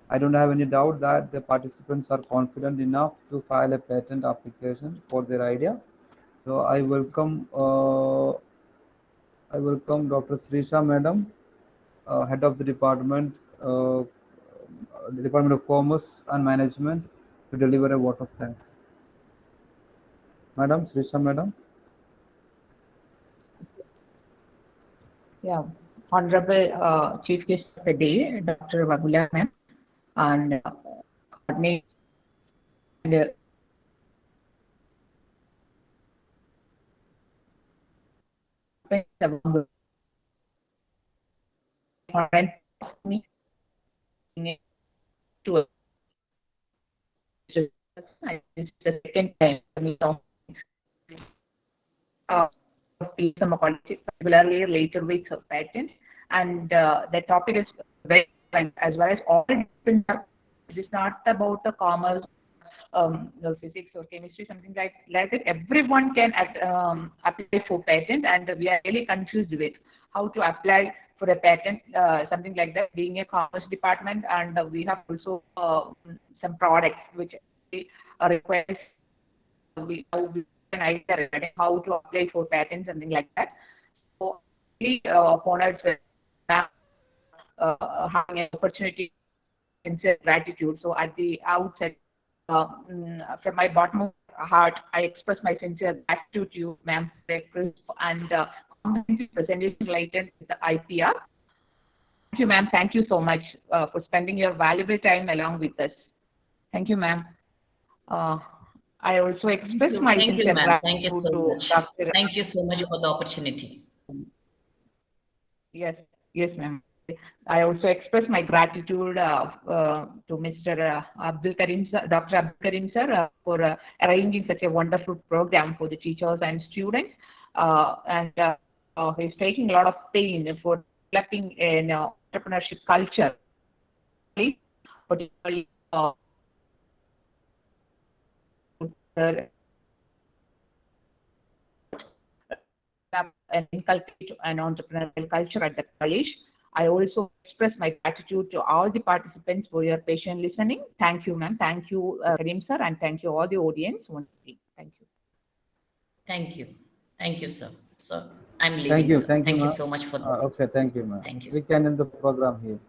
I don't have any doubt that the participants are confident enough to file a patent application for their idea. So I welcome Dr. Srisha Madam, Head of the Department of Commerce and Management, to deliver a vote of thanks. Madam, Srisha Madam. Yeah, Honorable Chief Guest of the Day, Dr. Vagula ma'am, and coordinator and me to it's the second time we talk some particularly later weeks of patent, and the topic is very important as well as all different. It is not about the commerce, the physics or chemistry, something like that. Everyone can apply for patent, and we are really confused with how to apply for a patent, something like that. Being a commerce department, and we have also some products which requires we can idea regarding how to apply for patents, something like that. So, really honored with having an opportunity, sincere gratitude. So, at the outset, from my bottom of my heart, I express my sincere gratitude to you, ma'am, for a crisp and comprehensive presentation related with the IPR. Thank you, ma'am. Thank you so much for spending your valuable time along with us. Thank you, ma'am. I also express my Thank you, sincere ma'am. Thank you gratitude so to much. Dr. Thank you so much for the opportunity. Yes, yes, ma'am. I also express my gratitude to Mr. Abdul Karim, sir, Dr. Abdul Karim, sir, for arranging such a wonderful program for the teachers and students. And he's taking a lot of pain for developing an entrepreneurship culture, particularly and inculcate an entrepreneurial culture at the college. I also express my gratitude to all the participants for your patient listening. Thank you, ma'am. Thank you, Karim sir, and thank you all the audience. Once again, thank you. Thank you. Thank you, sir. So I'm Thank leaving, you. sir. Thank you, Thank you ma'am. so much for the Okay, thank you, ma'am. Thank you, We sir. can end the program here.